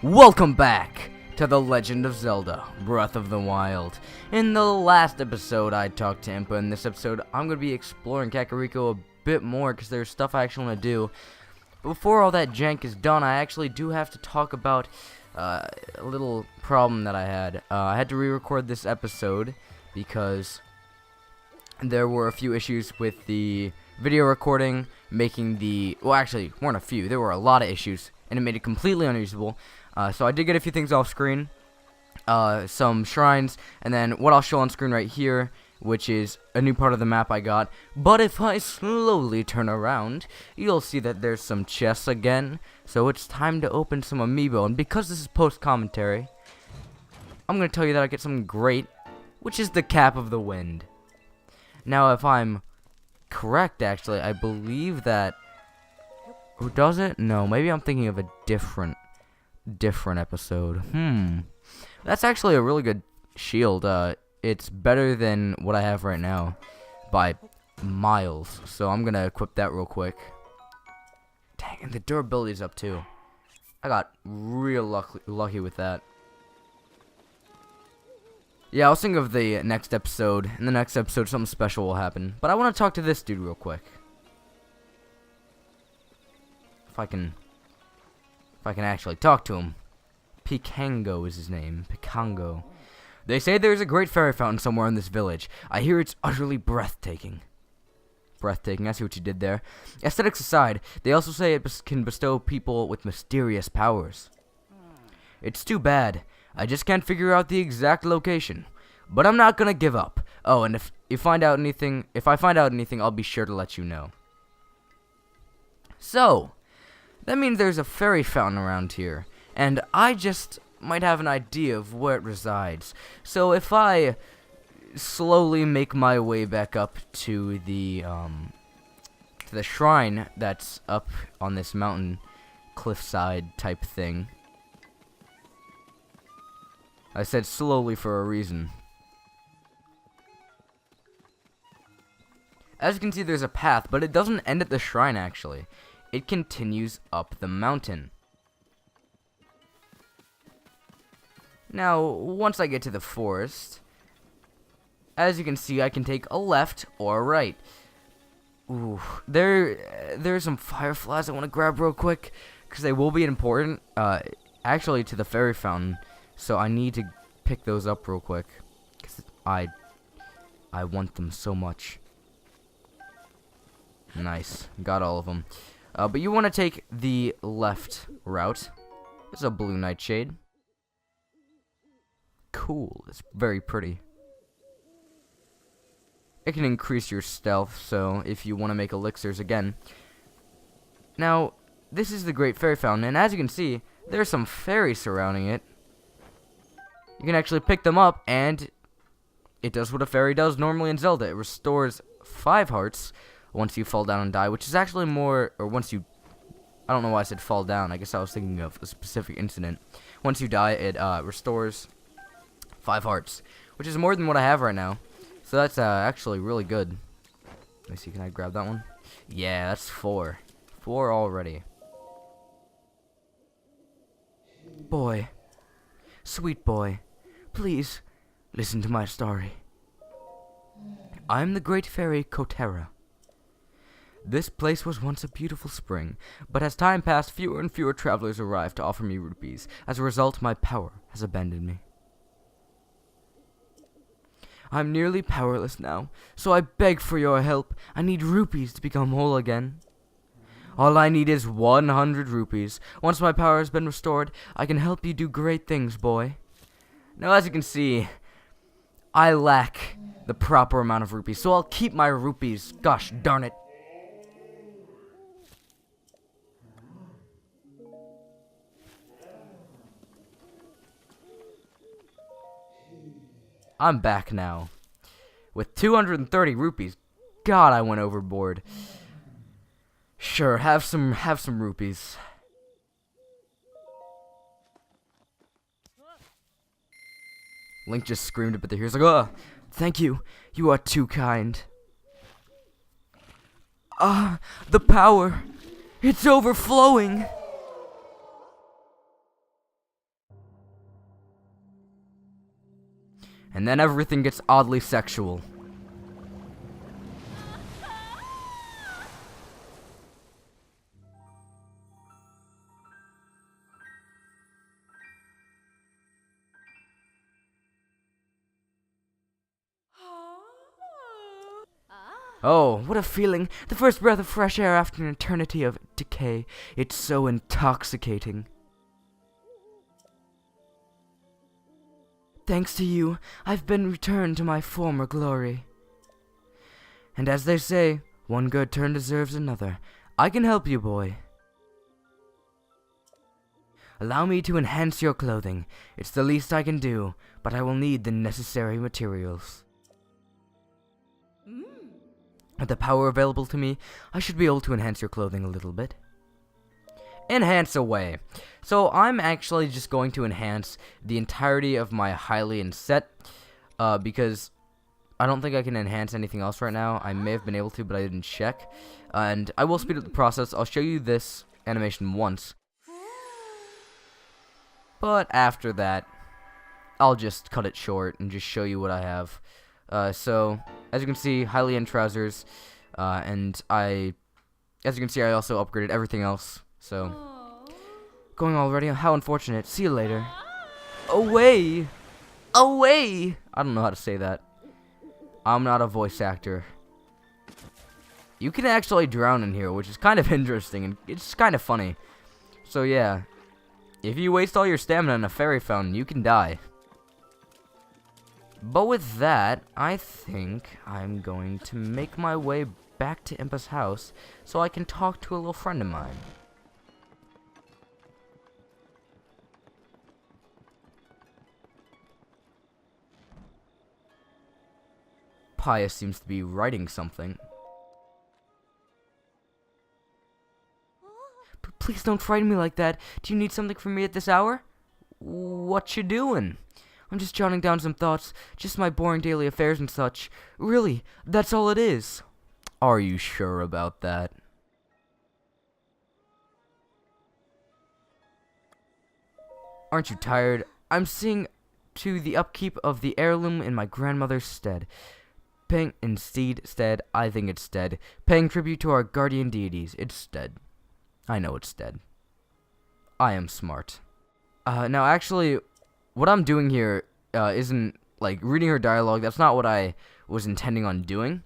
Welcome back to The Legend of Zelda: Breath of the Wild. In the last episode, I talked to Impa. In this episode, I'm going to be exploring Kakariko a bit more because there's stuff I actually want to do. But before all that jank is done, I actually do have to talk about a little problem that I had. I had to re-record this episode because there were a few issues with the video recording, making the... Well, actually, weren't a few. There were a lot of issues, and it made it completely unusable. So I did get a few things off screen, some shrines, and then what I'll show on screen right here, which is a new part of the map I got. But if I slowly turn around, you'll see that there's some chests again. So it's time to open some amiibo, and because this is post-commentary, I'm going to tell you that I get something great, which is the Cap of the Wind. Now, if I'm correct, actually, I believe that... Who does it? No, maybe I'm thinking of a different episode. That's actually a really good shield. It's better than what I have right now by miles. So I'm gonna equip that real quick. Dang, and the durability's up too. I got real lucky with that. Yeah, I was thinking of the next episode. In the next episode, something special will happen. But I want to talk to this dude real quick. If I can actually talk to him. Pikango is his name. Pikango. They say there's a great fairy fountain somewhere in this village. I hear it's utterly breathtaking. Breathtaking, I see what you did there. Aesthetics aside, they also say it can bestow people with mysterious powers. It's too bad. I just can't figure out the exact location. But I'm not gonna give up. Oh, and if I find out anything, I'll be sure to let you know. So, that means there's a fairy fountain around here, and I just might have an idea of where it resides. So if I slowly make my way back up to the shrine that's up on this mountain cliffside type thing. I said slowly for a reason. As you can see, there's a path, but it doesn't end at the shrine actually. It continues up the mountain. Now, once I get to the forest, as you can see, I can take a left or a right. Ooh, there's some fireflies I want to grab real quick, because they will be important, actually, to the fairy fountain. So I need to pick those up real quick, because I want them so much. Nice, got all of them. But you want to take the left route. It's a blue nightshade. Cool, it's very pretty. It can increase your stealth, so if you want to make elixirs again. Now, this is the Great Fairy Fountain, and as you can see, there's some fairies surrounding it. You can actually pick them up, and it does what a fairy does normally in Zelda. It restores 5 hearts once you fall down and die, which is actually more, or once you, I don't know why I said fall down, I guess I was thinking of a specific incident. Once you die, it restores 5 hearts, which is more than what I have right now, so that's actually really good. Let me see, can I grab that one? Yeah, that's 4 already. Boy, sweet boy, please listen to my story. I'm the great fairy Kotera. This place was once a beautiful spring, but as time passed, fewer and fewer travelers arrived to offer me rupees. As a result, my power has abandoned me. I'm nearly powerless now, so I beg for your help. I need rupees to become whole again. All I need is 100 rupees. Once my power has been restored, I can help you do great things, boy. Now, as you can see, I lack the proper amount of rupees, so I'll keep my rupees. Gosh darn it. I'm back now. With 230 rupees. God, I went overboard. Sure, have some rupees. Link just screamed up at the ears like, "Oh, thank you. You are too kind." The power. It's overflowing. And then everything gets oddly sexual. Oh, what a feeling. The first breath of fresh air after an eternity of decay. It's so intoxicating. Thanks to you, I've been returned to my former glory. And as they say, one good turn deserves another. I can help you, boy. Allow me to enhance your clothing. It's the least I can do, but I will need the necessary materials. With the power available to me, I should be able to enhance your clothing a little bit. Enhance away. So I'm actually just going to enhance the entirety of my Hylian set, because I don't think I can enhance anything else right now. I may have been able to, but I didn't check. And I will speed up the process. I'll show you this animation once. But after that, I'll just cut it short and just show you what I have. So, as you can see, Hylian trousers, and as you can see, I also upgraded everything else, so, going already, how unfortunate, see you later. Away! Away! I don't know how to say that. I'm not a voice actor. You can actually drown in here, which is kind of interesting, and it's kind of funny. So yeah, if you waste all your stamina in a fairy fountain, you can die. But with that, I think I'm going to make my way back to Impa's house so I can talk to a little friend of mine. Pius seems to be writing something. Please don't frighten me like that. Do you need something from me at this hour? What you doing? I'm just jotting down some thoughts, just my boring daily affairs and such. Really, that's all it is. Are you sure about that? Aren't you tired? I'm seeing to the upkeep of the heirloom in my grandmother's stead. I think it's stead. Paying tribute to our guardian deities. It's stead. I know it's stead. I am smart. Now actually, what I'm doing here isn't, like, reading her dialogue. That's not what I was intending on doing.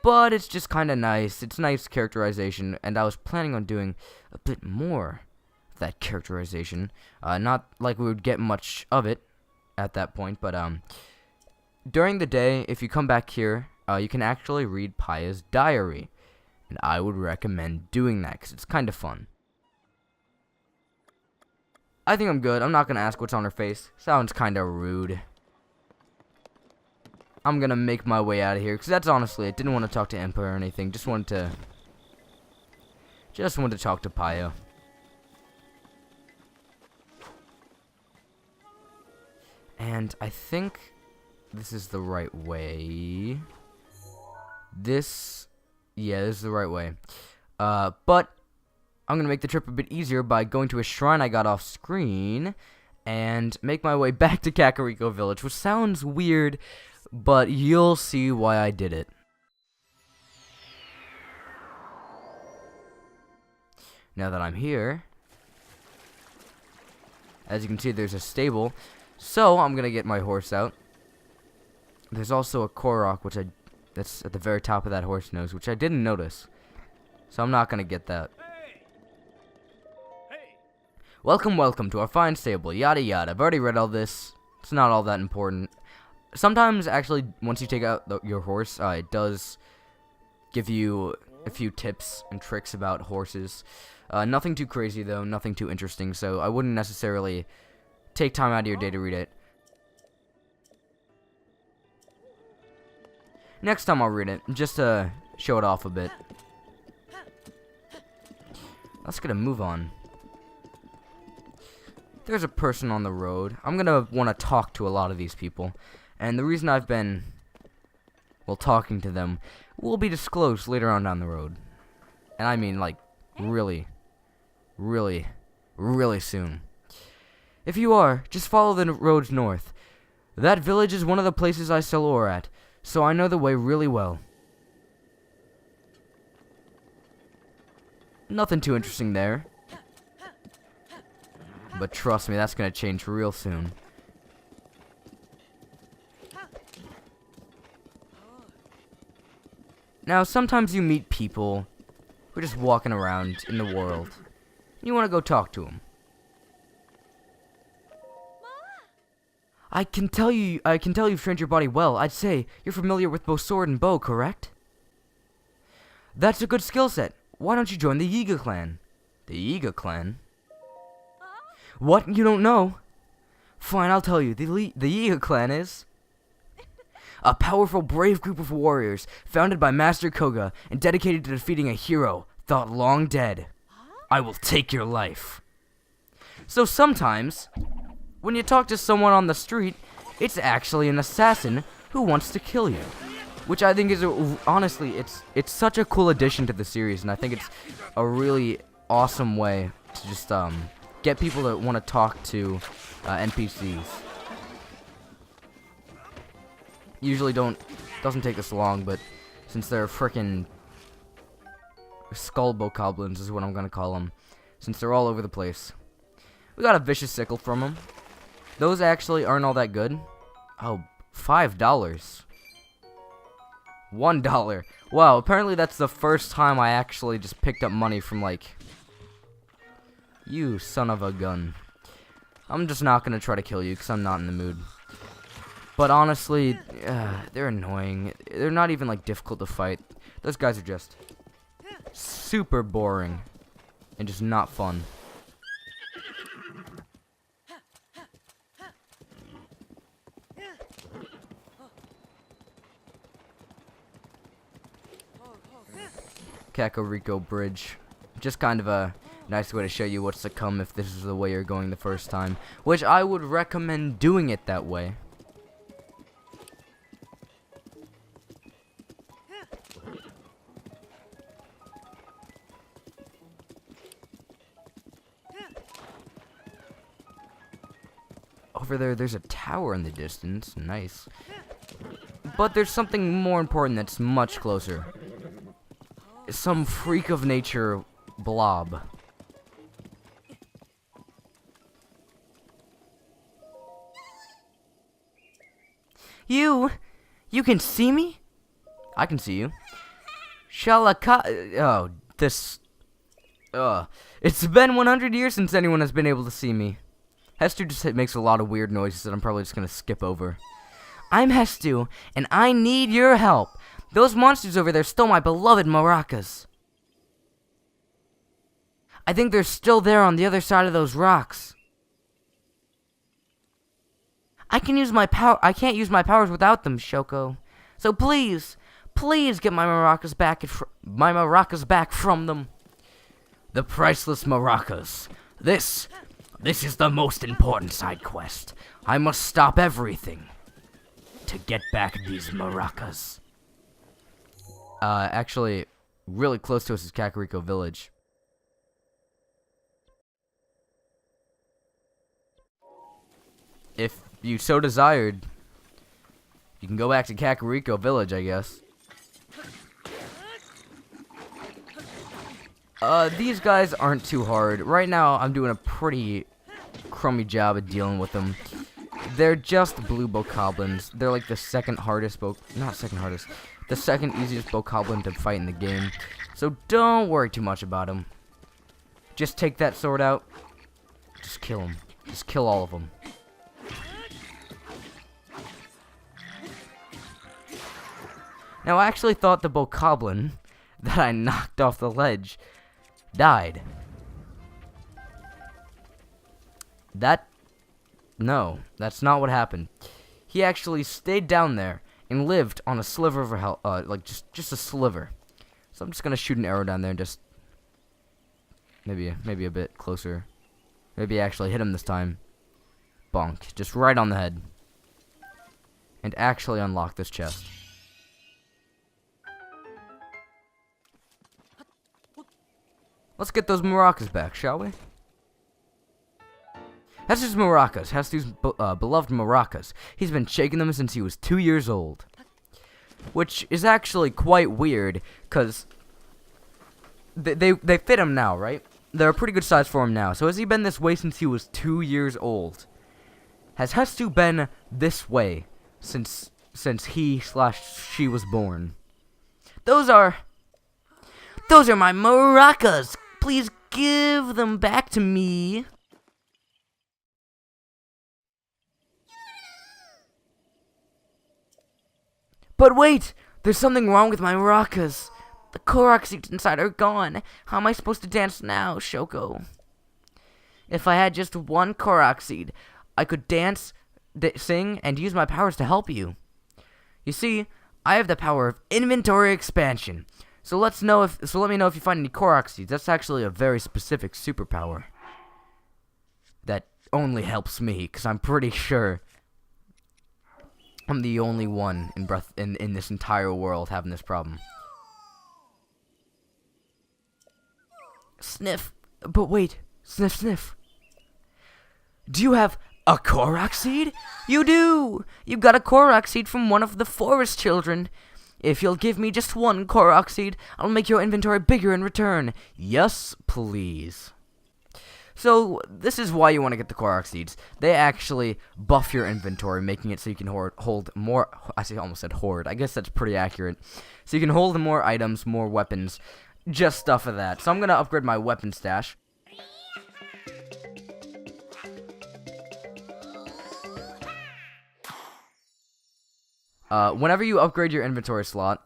But it's just kind of nice. It's nice characterization, and I was planning on doing a bit more of that characterization. Not like we would get much of it at that point, but during the day, if you come back here, you can actually read Paya's diary. And I would recommend doing that, because it's kind of fun. I think I'm good. I'm not going to ask what's on her face. Sounds kind of rude. I'm going to make my way out of here, because that's honestly it. Didn't want to talk to Impa or anything. Just wanted to talk to Paya. And I think this is the right way. Yeah, this is the right way. But I'm going to make the trip a bit easier by going to a shrine I got off screen and make my way back to Kakariko Village, which sounds weird, but you'll see why I did it. Now that I'm here, as you can see, there's a stable, so I'm going to get my horse out. There's also a Korok, that's at the very top of that horse nose, which I didn't notice, so I'm not going to get that. Welcome, welcome to our fine stable, yada yada. I've already read all this. It's not all that important. Sometimes, actually, once you take out your horse, it does give you a few tips and tricks about horses. Nothing too crazy, though. Nothing too interesting, so I wouldn't necessarily take time out of your day to read it. Next time I'll read it, just to show it off a bit. Let's get a move on. There's a person on the road. I'm gonna want to talk to a lot of these people. And the reason I've been, well, talking to them will be disclosed later on down the road. And I mean, like, really, really, really soon. If you are, just follow the roads north. That village is one of the places I sell ore at, so I know the way really well. Nothing too interesting there. But trust me, that's gonna change real soon. Now, sometimes you meet people who are just walking around in the world. You want to go talk to them. I can tell you've trained your body well. I'd say you're familiar with both sword and bow, correct? That's a good skill set. Why don't you join the Yiga clan? The Yiga clan? What? You don't know? Fine, I'll tell you. The Yiga clan is a powerful, brave group of warriors founded by Master Koga and dedicated to defeating a hero thought long dead. I will take your life. So sometimes, when you talk to someone on the street, it's actually an assassin who wants to kill you. Which I think is, honestly, it's such a cool addition to the series, and I think it's a really awesome way to just get people that want to talk to NPCs. Usually doesn't take this long, but since they're frickin' skull bokoblins is what I'm gonna call them, since they're all over the place. We got a vicious sickle from them. Those actually aren't all that good. Oh, $5. $1. Wow, apparently that's the first time I actually just picked up money from, like, you son of a gun. I'm just not gonna try to kill you because I'm not in the mood. But honestly, they're annoying. They're not even, like, difficult to fight. Those guys are just super boring and just not fun. Kakariko Bridge. Just kind of a nice way to show you what's to come if this is the way you're going the first time. Which I would recommend doing it that way. Over there, there's a tower in the distance. Nice. But there's something more important that's much closer. Some freak of nature blob. You can see me? I can see you. It's been 100 years since anyone has been able to see me. Hestu just makes a lot of weird noises that I'm probably just gonna skip over. I'm Hestu, and I need your help. Those monsters over there stole my beloved maracas. I think they're still there on the other side of those rocks. I can't use my powers without them, Shoko. So please get my maracas back from them. The priceless maracas. This is the most important side quest. I must stop everything to get back these maracas. Actually, really close to us is Kakariko Village. If you so desired, you can go back to Kakariko Village, I guess. These guys aren't too hard. Right now, I'm doing a pretty crummy job of dealing with them. They're just blue bokoblins. They're like the second hardest the second easiest bokoblin to fight in the game. So don't worry too much about them. Just take that sword out. Just kill them. Just kill all of them. Now, I actually thought the bokoblin that I knocked off the ledge died. No, that's not what happened. He actually stayed down there and lived on a sliver of hell, like just a sliver. So I'm just gonna shoot an arrow down there and just maybe a bit closer. Maybe actually hit him this time. Bonk, just right on the head. And actually unlock this chest. Let's get those maracas back, shall we? Hestu's maracas. Hestu's beloved maracas. He's been shaking them since he was 2 years old. Which is actually quite weird, because they fit him now, right? They're a pretty good size for him now. So has he been this way since he was 2 years old? Has Hestu been this way since he/she was born? Those are my maracas. Please give them back to me. But wait, there's something wrong with my maracas. The Korok seeds inside are gone. How am I supposed to dance now, Shoko? If I had just one Korok seed, I could dance, sing, and use my powers to help you. You see, I have the power of inventory expansion. So let me know if you find any Korok seeds. That's actually a very specific superpower that only helps me, because I'm pretty sure I'm the only one in this entire world having this problem. Sniff. But wait. Sniff, sniff. Do you have a Korok seed? You do! You got a Korok seed from one of the forest children. If you'll give me just one Korok seed, I'll make your inventory bigger in return. Yes, please. So, this is why you want to get the Korok seeds. They actually buff your inventory, making it so you can hold more. I almost said hoard. I guess that's pretty accurate. So you can hold more items, more weapons, just stuff of that. So I'm going to upgrade my weapon stash. Whenever you upgrade your inventory slot,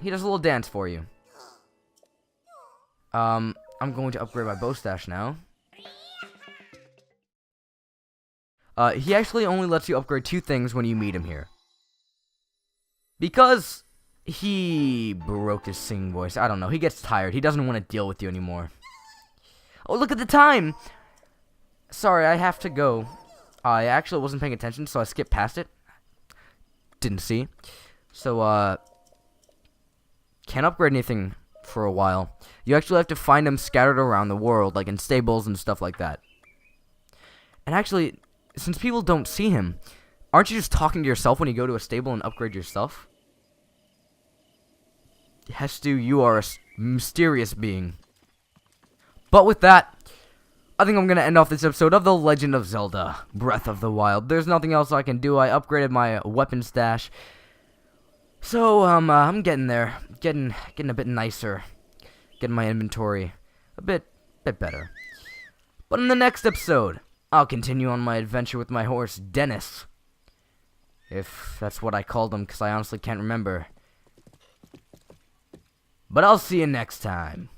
he does a little dance for you. I'm going to upgrade my bow stash now. He actually only lets you upgrade 2 things when you meet him here. Because he broke his singing voice. I don't know. He gets tired. He doesn't want to deal with you anymore. Oh, look at the time! Sorry, I have to go. I actually wasn't paying attention, so I skipped past it. Didn't see. So, can't upgrade anything for a while. You actually have to find them scattered around the world, like in stables and stuff like that. And actually, since people don't see him, aren't you just talking to yourself when you go to a stable and upgrade your stuff? Hestu, you are a mysterious being. But with that, I think I'm going to end off this episode of The Legend of Zelda Breath of the Wild. There's nothing else I can do. I upgraded my weapon stash. So, I'm getting there. Getting a bit nicer. Getting my inventory a bit better. But in the next episode, I'll continue on my adventure with my horse, Dennis. If that's what I called him, because I honestly can't remember. But I'll see you next time.